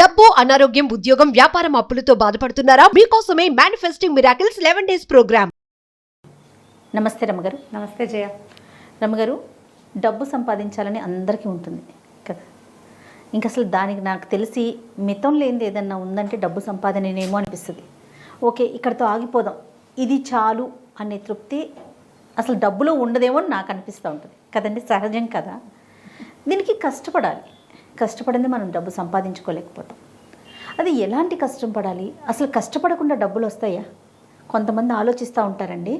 డబ్బు, అనారోగ్యం, ఉద్యోగం, వ్యాపారం అప్పులతో బాధపడుతున్నారా? మీకోసమే మేనిఫెస్టింగ్ మిరాకిల్స్ 11 days ప్రోగ్రామ్. నమస్తే రమ్మగారు. నమస్తే జయ. రమ్మగారు, డబ్బు సంపాదించాలని అందరికీ ఉంటుంది కదా. ఇంక అసలు దానికి నాకు తెలిసి మితం లేనిది ఏదన్నా ఉందంటే డబ్బు సంపాదనేమో అనిపిస్తుంది. ఓకే, ఇక్కడితో ఆగిపోదాం, ఇది చాలు అనే తృప్తి అసలు డబ్బులో ఉండదేమో అని నాకు అనిపిస్తూ ఉంటుంది కదండి. సహజం కదా. దీనికి కష్టపడాలి. కష్టపడింది మనం డబ్బు సంపాదించుకోలేకపోతాం. అది ఎలాంటి కష్టం పడాలి? అసలు కష్టపడకుండా డబ్బులు వస్తాయా? కొంతమంది ఆలోచిస్తూ ఉంటారండి,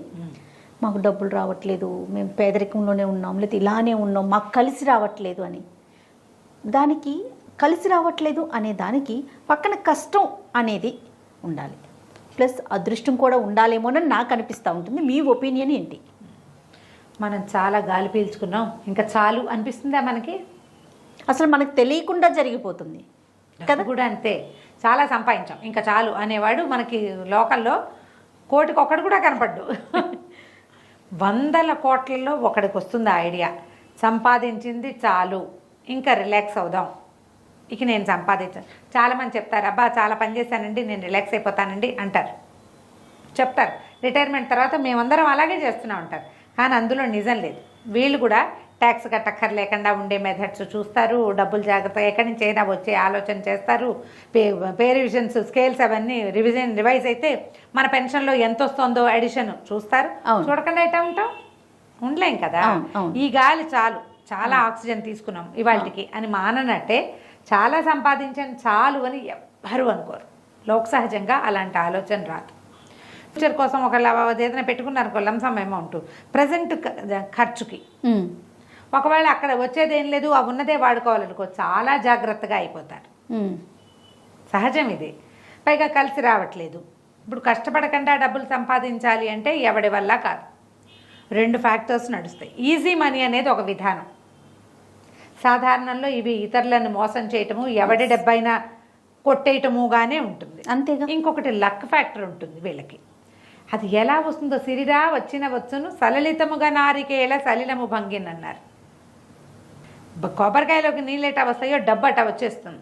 మాకు డబ్బులు రావట్లేదు, మేము పేదరికంలోనే ఉన్నాం, లేదా ఇలానే ఉన్నాం, మాకు కలిసి రావట్లేదు అని. దానికి కలిసి రావట్లేదు అనే దానికి పక్కన కష్టం అనేది ఉండాలి, ప్లస్ అదృష్టం కూడా ఉండాలేమోనని నాకు అనిపిస్తూ ఉంటుంది. మీ ఒపీనియన్ ఏంటి? మనం చాలా గాలి పీల్చుకున్నాం, ఇంకా చాలు అనిపిస్తుందా మనకి? అసలు మనకు తెలియకుండా జరిగిపోతుంది కదా. కూడా అంతే, చాలా సంపాదించాం ఇంకా చాలు అనేవాడు మనకి లోకల్లో కోటికి ఒకడు కూడా కనపడ్డు. 100 కోట్లలో ఒకడికి వస్తుంది ఆ ఐడియా, సంపాదించింది చాలు, ఇంకా రిలాక్స్ అవుదాం, ఇక నేను సంపాదించాను. చాలామంది చెప్తారు, అబ్బా చాలా పని చేశానండి, నేను రిలాక్స్ అయిపోతానండి అంటారు, చెప్తారు. రిటైర్మెంట్ తర్వాత మేమందరం అలాగే చేస్తున్నాం అంటారు. కానీ అందులో నిజం లేదు. వీళ్ళు కూడా ట్యాక్స్ కట్టక్కర్లేకుండా ఉండే మెథడ్స్ చూస్తారు, డబ్బులు జాగ్రత్త ఎక్కడి నుంచి అయినా వచ్చే ఆలోచన చేస్తారు. పే రివిజన్స్, స్కేల్స్ అవన్నీ రివైజ్ అయితే మన పెన్షన్లో ఎంత వస్తుందో అడిషన్ చూస్తారు. చూడకుండా ఎట్టా ఉంటాం? ఉండలేం కదా. ఈ గాలి చాలు, చాలా ఆక్సిజన్ తీసుకున్నాం ఇవాళకి అని మాననట్టే చాలా సంపాదించని చాలు అని ఎవ్వరు అనుకోరు. లోక సహజంగా అలాంటి ఆలోచన రాదు. ఫ్యూచర్ కోసం ఒక ఏదైనా పెట్టుకున్నారు లంసమ్ అమౌంట్ ప్రజెంట్ ఖర్చుకి, ఒకవేళ అక్కడ వచ్చేది ఏం లేదు, అవి ఉన్నదే వాడుకోవాలనుకో, చాలా జాగ్రత్తగా అయిపోతారు. సహజం ఇది. పైగా కలిసి రావట్లేదు. ఇప్పుడు కష్టపడకుండా డబ్బులు సంపాదించాలి అంటే ఎవడి వల్ల కాదు. 2 ఫ్యాక్టర్స్ నడుస్తాయి. ఈజీ మనీ అనేది ఒక విధానం. సాధారణంలో ఇవి ఇతరులను మోసం చేయటము, ఎవడి డబ్బైనా కొట్టేయటముగానే ఉంటుంది. అంతేగా. ఇంకొకటి లక్ ఫ్యాక్టర్ ఉంటుంది వీళ్ళకి. అది ఎలా వస్తుందో, సిరిరా వచ్చిన వచ్చును సలలితముగా నారికేళ సలిలము భంగిన్ అన్నారు. కొబ్బరికాయలోకి నీళ్ళెటా వస్తాయో డబ్బు అటా వచ్చేస్తుంది.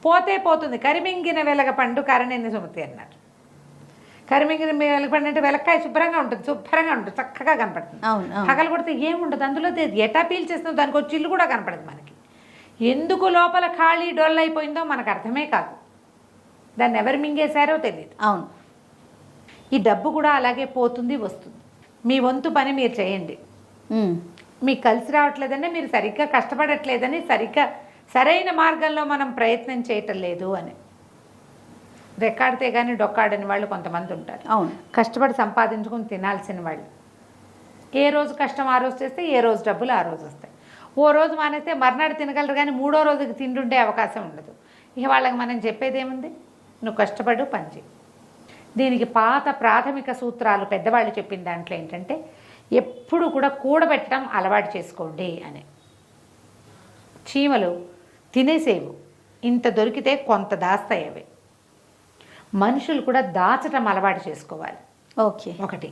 పోతే పోతుంది. కరిమింగిన వెలగ పండు కరణిని సుమతి అన్నారు. కరిమింగిన వెలగ పండు అంటే వెలక్కాయ శుభ్రంగా ఉంటుంది, చక్కగా కనపడుతుంది. పగలు కొడితే ఏముండదు అందులో, ఎటా పీల్చేస్తుందో దానికి ఒక చిల్లు కూడా కనపడదు మనకి. ఎందుకు లోపల ఖాళీ డొల్ అయిపోయిందో మనకు అర్థమే కాదు. దాన్ని ఎవరు మింగేశారో తెలియదు. అవును. ఈ డబ్బు కూడా అలాగే పోతుంది వస్తుంది. మీ వంతు పని మీరు చేయండి. మీకు కలిసి రావట్లేదని, మీరు సరిగ్గా కష్టపడట్లేదని, సరైన మార్గంలో మనం ప్రయత్నం చేయటం లేదు అని. రెక్కాడితే కానీ డొక్కాడని వాళ్ళు కొంతమంది ఉంటారు. అవును. కష్టపడి సంపాదించుకుని తినాల్సిన వాళ్ళు. ఏ రోజు కష్టం ఆ రోజు చేస్తే ఏ రోజు డబ్బులు ఆ రోజు వస్తాయి. ఓ రోజు మానేస్తే మర్నాడు తినగలరు, కానీ 3వ రోజుకి తిండుండే అవకాశం ఉండదు. ఇక వాళ్ళకి మనం చెప్పేది ఏముంది? నువ్వు కష్టపడు, పని చేయి. దీనికి పాత ప్రాథమిక సూత్రాలు పెద్దవాళ్ళు చెప్పిన దాంట్లో ఏంటంటే, ఎప్పుడు కూడా కూడబెట్టడం అలవాటు చేసుకోండి అని. చీమలు తినేసేవు, ఇంత దొరికితే కొంత దాస్తాయి అవి. మనుషులు కూడా దాచటం అలవాటు చేసుకోవాలి. ఓకే. ఒకటి.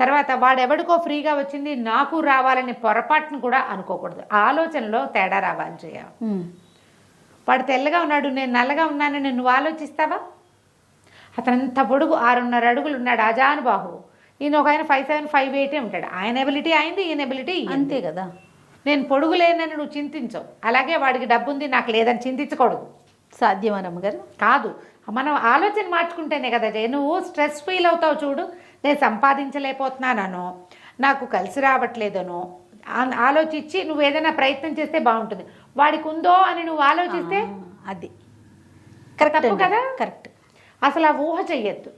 తర్వాత వాడెవడికో ఫ్రీగా వచ్చింది నాకు రావాలని పొరపాటును కూడా అనుకోకూడదు. ఆలోచనలో తేడా రావాలి చేయాలి. వాడు తెల్లగా ఉన్నాడు, నేను నల్లగా ఉన్నానని నువ్వు ఆలోచిస్తావా? అతనంత పొడుగు 6.5 అడుగులు ఉన్నాడు, అజానుబాహు. ఈయన ఒక ఆయన 5'7", 5'8" ఉంటాడు. ఆయన ఎబిలిటీ అయింది, ఈయన ఎబిలిటీ అంతే కదా. నేను పొడుగు లేనని నువ్వు చింతించవు. అలాగే వాడికి డబ్బు ఉంది నాకు లేదని చింతించకూడదు. సాధ్యమా రమ్మగారు? కాదు. మనం ఆలోచన మార్చుకుంటేనే కదా జయ. నువ్వు స్ట్రెస్ ఫీల్ అవుతావు చూడు, నేను సంపాదించలేకపోతున్నానో, నాకు కలిసి రావట్లేదనో ఆలోచించి నువ్వు ఏదైనా ప్రయత్నం చేస్తే బాగుంటుంది. వాడికి ఉందో అని నువ్వు ఆలోచిస్తే అది కరెక్ట్ కదా. కరెక్ట్. అసలు ఆ ఊహ చెయ్యొద్దు.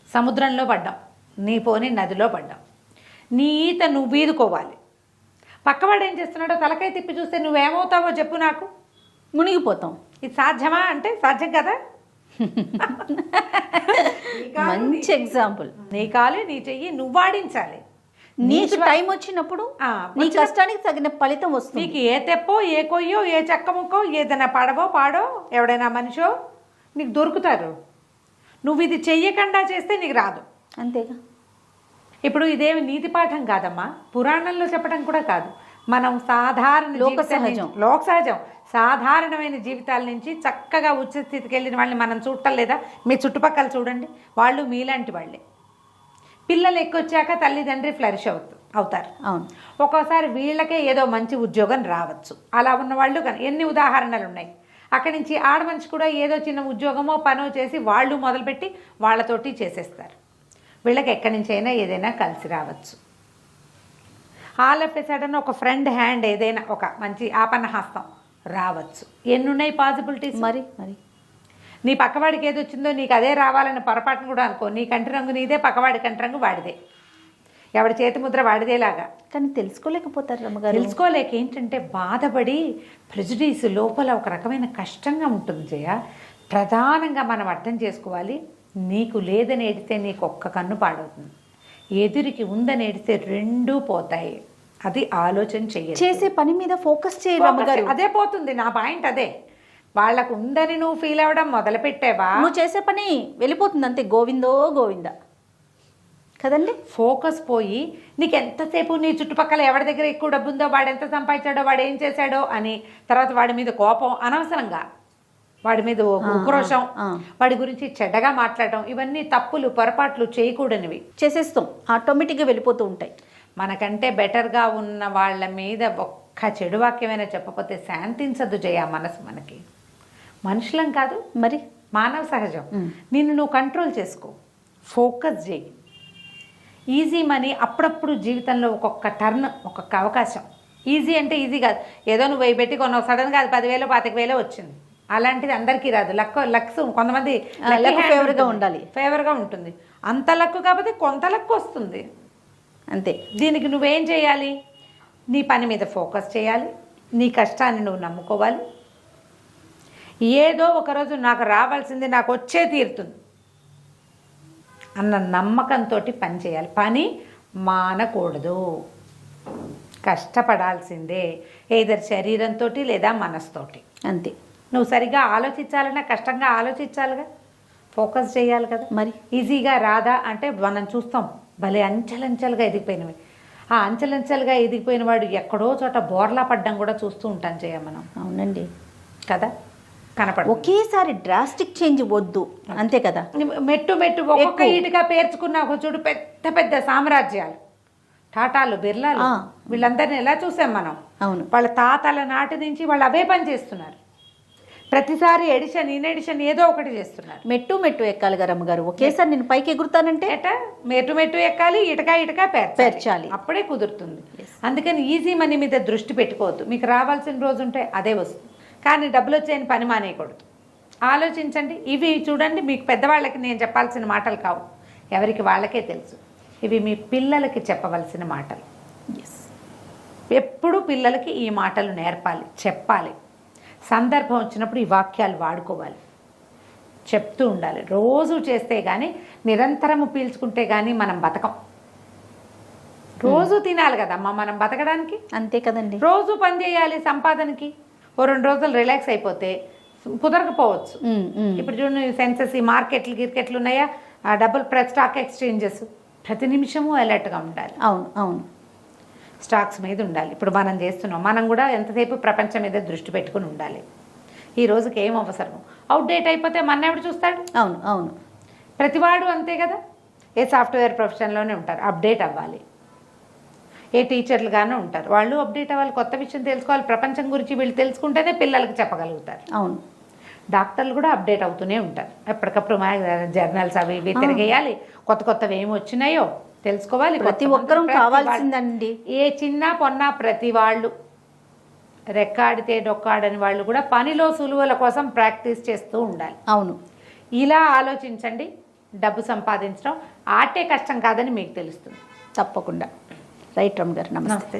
సముద్రంలో పడ్డాం, నీ పోని నదిలో పడ్డాం, నీ ఈత నువ్వు ఈదుకోవాలి. పక్కవాడు ఏం చేస్తున్నాడో తలకాయ తిప్పి చూస్తే నువ్వేమవుతావో చెప్పు నాకు. మునిగిపోతాం. ఇది సాధ్యమా అంటే సాధ్యం కదా. మంచి ఎగ్జాంపుల్. నీ కాలు నీ చెయ్యి నువ్వు వాడించాలి. నీకు టైం వచ్చినప్పుడు నీ కష్టానికి తగిన ఫలితం వస్తుంది. నీకు ఏ తెప్పో, ఏ కొయ్యో, ఏ చెక్క ముక్కో, ఏదైనా పడవో పాడో, ఎవడైనా మనిషో నీకు దొరుకుతారు. నువ్వు ఇది చెయ్యకుండా చేస్తే నీకు రాదు. అంతేగా. ఇప్పుడు ఇదేమి నీతి పాఠం కాదమ్మా, పురాణంలో చెప్పడం కూడా కాదు. మనం సాధారణ లోక సహజం సాధారణమైన జీవితాల నుంచి చక్కగా ఉచ్చ స్థితికి వెళ్ళిన వాళ్ళని మనం చూడటం లేదా? మీ చుట్టుపక్కల చూడండి, వాళ్ళు మీలాంటి వాళ్ళే. పిల్లలు ఎక్కొచ్చాక తల్లిదండ్రి ఫ్లరిష్ అవుతారు. అవును. ఒక్కోసారి వీళ్ళకే ఏదో మంచి ఉద్యోగం రావచ్చు. అలా ఉన్న వాళ్ళు ఎన్ని ఉదాహరణలు ఉన్నాయి. అక్కడి నుంచి ఆడమనిషి కూడా ఏదో చిన్న ఉద్యోగమో పనో చేసి వాళ్ళు మొదలుపెట్టి వాళ్ళతోటి చేసేస్తారు. వీళ్ళకి ఎక్కడి నుంచి అయినా ఏదైనా కలిసి రావచ్చు. ఆల్ ఆఫ్ ఎ సడన్ ఒక ఫ్రెండ్ హ్యాండ్, ఏదైనా ఒక మంచి ఆపన్న హస్తం రావచ్చు. ఎన్నున్నాయి పాసిబిలిటీస్. మరి నీ పక్కవాడికి ఏది వచ్చిందో నీకు అదే రావాలని పొరపాటును కూడా అనుకో. నీ కంటి రంగు నీదే, పక్కవాడి కంటి రంగు వాడిదే, ఎవడి చేతి ముద్ర వాడిదేలాగా. కానీ తెలుసుకోలేకపోతారు రమ్మగారు. తెలుసుకోలేక ఏంటంటే బాధపడి ప్రెజుడీస్ లోపల ఒక రకమైన కష్టంగా ఉంటుంది జయ. ప్రధానంగా మనం అర్థం చేసుకోవాలి, నీకు లేదని ఏడితే నీకు ఒక్క కన్ను పాడవుతుంది, ఎదురికి ఉందని ఏడితే రెండూ పోతాయి. అది ఆలోచన చెయ్యాలి. చేసే పని మీద ఫోకస్ చేయాలి. అదే పోతుంది. నా పాయింట్ అదే. వాళ్ళకు ఉందని నువ్వు ఫీల్ అవ్వడం మొదలు పెట్టావా, నువ్వు చేసే పని వెళ్ళిపోతుంది అంతే. గోవిందో గోవింద కదండి. ఫోకస్ పోయి నీకు ఎంతసేపు నీ చుట్టుపక్కల ఎవరి దగ్గర ఎక్కువ డబ్బు ఉందో, వాడు ఎంత సంపాదించాడో, వాడు ఏం చేశాడో అని, తర్వాత వాడి మీద కోపం, అనవసరంగా వాడి మీద ఉక్రోషం, వాడి గురించి చెడ్డగా మాట్లాడటం, ఇవన్నీ తప్పులు, పొరపాట్లు, చేయకూడనివి. చేసేస్తాం, ఆటోమేటిక్గా వెళ్ళిపోతూ ఉంటాయి. మనకంటే బెటర్గా ఉన్న వాళ్ళ మీద ఒక్క చెడు వాక్యమైనా చెప్పకపోతే శాంతించదు జయ మనసు. మనకి మనుషులం కాదు, మరి మానవ సహజం. నిన్ను నువ్వు కంట్రోల్ చేసుకో, ఫోకస్ చేయి. ఈజీ మనీ అప్పుడప్పుడు జీవితంలో ఒక్కొక్క టర్న్, ఒక్కొక్క అవకాశం. ఈజీ అంటే ఈజీ కాదు, ఏదో నువ్వు వెయ్యి పెట్టి కొన్నావు, సడన్గా అది 10,000 25,000 వచ్చింది. అలాంటిది అందరికీ రాదు. లక్స్ కొంతమంది ఫేవర్గా ఉండాలి, ఫేవర్గా ఉంటుంది. అంత లక్కు కాకపోతే కొంత లక్కు వస్తుంది అంతే. దీనికి నువ్వేం చేయాలి? నీ పని మీద ఫోకస్ చేయాలి, నీ కష్టాన్ని నువ్వు నమ్ముకోవాలి. ఏదో ఒకరోజు నాకు రావాల్సింది నాకు వచ్చే తీరుతుంది అన్న నమ్మకంతో పని చేయాలి. పని మానకూడదు, కష్టపడాల్సిందే, ఏదర్ శరీరంతో లేదా మనసుతోటి. అంతే. నువ్వు సరిగా ఆలోచించాలన్నా కష్టంగా ఆలోచించాలిగా, ఫోకస్ చేయాలి కదా. మరి ఈజీగా రాదా అంటే మనం చూస్తాం, భలే అంచెలంచెలుగా ఎదిగిపోయినవి. ఆ అంచెలంచెలుగా ఎదిగిపోయిన వాడు ఎక్కడో చోట బోర్లా పడ్డం కూడా చూస్తూ ఉంటాం చేయ మనం. అవునండి కదా, కనపడ. ఒకేసారి డ్రాస్టిక్ చేంజ్ వద్దు, అంతే కదా. మెట్టు ఒక్కొక్క ఇటుగా పేర్చుకున్న ఒక చూడు పెద్ద పెద్ద సామ్రాజ్యాలు, టాటాలు, బిర్లాలు, వీళ్ళందరినీ ఎలా చూసాం మనం. అవును. వాళ్ళ తాతల నాటి నుంచి వాళ్ళు అవే పని చేస్తున్నారు. ప్రతిసారి ఎడిషన్ ఇన్ ఎడిషన్ ఏదో ఒకటి చేస్తున్నారు. మెట్టు ఎక్కాలి గారు అమ్మగారు. ఒకేసారి నేను పైకి ఎగురుతానంటే మెట్టు ఎక్కాలి, ఇటుక పేర్చాలి, అప్పుడే కుదురుతుంది. అందుకని ఈజీ మనీ మీద దృష్టి పెట్టుకోవద్దు. మీకు రావాల్సిన రోజు ఉంటే అదే వస్తుంది, కానీ డబ్బులు వచ్చేయని పని మానేయకూడదు. ఆలోచించండి. ఇవి చూడండి, మీకు పెద్దవాళ్ళకి నేను చెప్పాల్సిన మాటలు కావు, ఎవరికి వాళ్ళకే తెలుసు. ఇవి మీ పిల్లలకి చెప్పవలసిన మాటలు. ఎప్పుడు పిల్లలకి ఈ మాటలు నేర్పాలి, చెప్పాలి. సందర్భం వచ్చినప్పుడు ఈ వాక్యాలు వాడుకోవాలి, చెప్తూ ఉండాలి. రోజు చేస్తే కానీ, నిరంతరము పీల్చుకుంటే కానీ మనం బతకం. రోజు తినాలి కదమ్మా మనం బతకడానికి, అంతే కదండి. రోజు పని చేయాలి సంపాదనకి. ఓ 2 రోజులు రిలాక్స్ అయిపోతే కుదరకపోవచ్చు. ఇప్పుడు చూడండి, సెన్సెస్, ఈ మార్కెట్లు ఉన్నాయా, డబుల్ స్టాక్ ఎక్స్చేంజెస్, ప్రతి నిమిషము అలర్ట్గా ఉండాలి. అవును. స్టాక్స్ మీద ఉండాలి. ఇప్పుడు మనం చేస్తున్నాం, మనం కూడా ఎంతసేపు ప్రపంచం మీద దృష్టి పెట్టుకుని ఉండాలి. ఈ రోజుకి ఏం అవసరం, అవుట్డేట్ అయిపోతే మన ఎవడు చూస్తాడు. అవును. ప్రతివాడు అంతే కదా. ఏ సాఫ్ట్వేర్ ప్రొఫెషన్లోనే ఉంటారు, అప్డేట్ అవ్వాలి. ఏ టీచర్లుగానే ఉంటారు, వాళ్ళు అప్డేట్ అవ్వాలి, కొత్త విషయం తెలుసుకోవాలి. ప్రపంచం గురించి వీళ్ళు తెలుసుకుంటేనే పిల్లలకి చెప్పగలుగుతారు. అవును. డాక్టర్లు కూడా అప్డేట్ అవుతూనే ఉంటారు. ఎప్పటికప్పుడు జర్నల్స్ అవి ఇవి తిరిగేయాలి, కొత్తవి ఏమి వచ్చినాయో తెలుసుకోవాలి. ప్రతి ఒక్కరూ కావాల్సిందండి. ఏ చిన్న పొన్న ప్రతి వాళ్ళు రెక్కాడితే డొక్కాడని వాళ్ళు కూడా పనిలో సులువుల కోసం ప్రాక్టీస్ చేస్తూ ఉండాలి. అవును. ఇలా ఆలోచించండి. డబ్బు సంపాదించడం ఆటే కష్టం కాదని మీకు తెలుస్తుంది. తప్పకుండా. రైట్ రమ్మ గారు, నమస్తే.